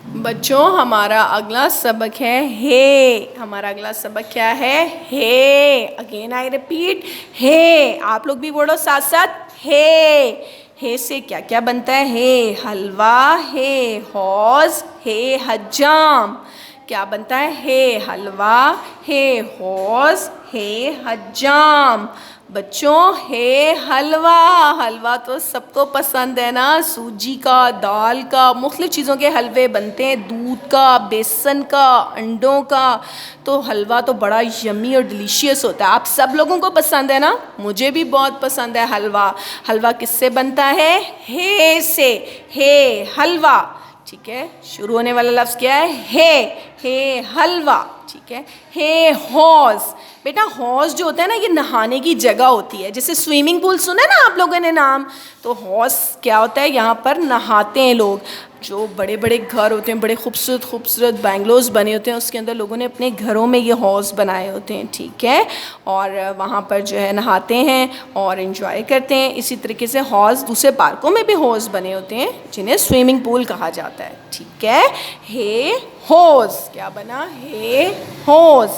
बच्चों हमारा अगला सबक है हे। हमारा अगला सबक क्या है? हे। अगेन आई रिपीट, हे। आप लोग भी बोलो साथ साथ, हे। हे से क्या क्या बनता है? हे हलवा, हे हौज, हे हज्जाम। क्या बनता है? हे हलवा, हे हौज, हे हज्जाम। बच्चों हे हलवा, हलवा तो सबको पसंद है ना। सूजी का, दाल का, मुख्तलिफ़ चीज़ों के हलवे बनते हैं, दूध का, बेसन का, अंडों का। तो हलवा तो बड़ा यम्मी और डिलीशियस होता है। आप सब लोगों को पसंद है ना? मुझे भी बहुत पसंद है हलवा। हलवा किससे बनता है? हे से। हे हलवा, ठीक है। शुरू होने वाला लफ्ज़ क्या है? हे हलवा, ठीक है। हे हौज, बेटा हौज जो होता है ना, ये नहाने की जगह होती है। जैसे स्विमिंग पूल सुना ना आप लोगों ने नाम, तो हौज क्या होता है? यहाँ पर नहाते हैं लोग। जो बड़े बड़े घर होते हैं, बड़े खूबसूरत खूबसूरत बैंगलोज बने होते हैं, उसके अंदर लोगों ने अपने घरों में ये हौज बनाए होते हैं, ठीक है। और वहाँ पर जो है नहाते हैं और इन्जॉय करते हैं। इसी तरीके से हौज, दूसरे पार्कों में भी हौज बने होते हैं जिन्हें स्विमिंग पूल कहा जाता है, ठीक है। हे हौज, क्या बना? हे हौज।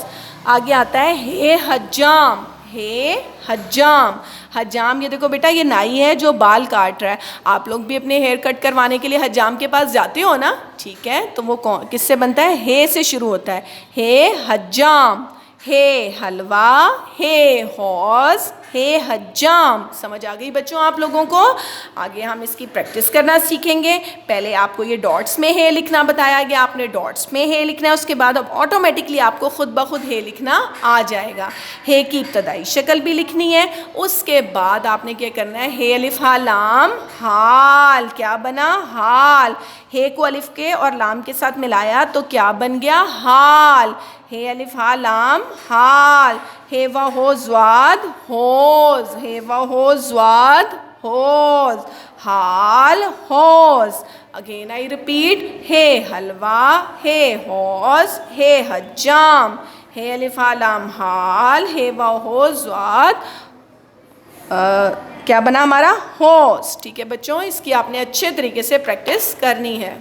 आगे आता है हे हज्जाम। हे हज्जाम, हज्जाम ये देखो बेटा, ये नाई है जो बाल काट रहा है। आप लोग भी अपने हेयर कट करवाने के लिए हज्जाम के पास जाते हो ना, ठीक है। तो वो कौन किससे बनता है? हे से शुरू होता है। हे हज्जाम, हे हलवा, हे हौज, हे हज्जाम। समझ आ गई बच्चों आप लोगों को? आगे हम इसकी प्रैक्टिस करना सीखेंगे। पहले आपको ये डॉट्स में हे लिखना बताया गया, आपने डॉट्स में हे लिखना है। उसके बाद अब ऑटोमेटिकली आपको खुद ब खुद हे लिखना आ जाएगा। हे की इब्तदाई शक्ल भी लिखनी है। उसके बाद आपने क्या करना है? हे अलिफ हा लाम हाल, क्या बना? हाल। हे को अलिफ के और लाम के साथ मिलाया तो क्या बन गया? हाल। हे अलिफ हा लाम हाल। हे व हो ज़्वाद होज, हे व हो ज़्वाद होज, हाल होज। अगेन आई रिपीट, हे हलवा, हे हौज, हे हज्जाम। हे अलिफ हा लाम हाल, हे व हो ज़्वाद क्या बना हमारा? होज, ठीक है बच्चों। इसकी आपने अच्छे तरीके से प्रैक्टिस करनी है।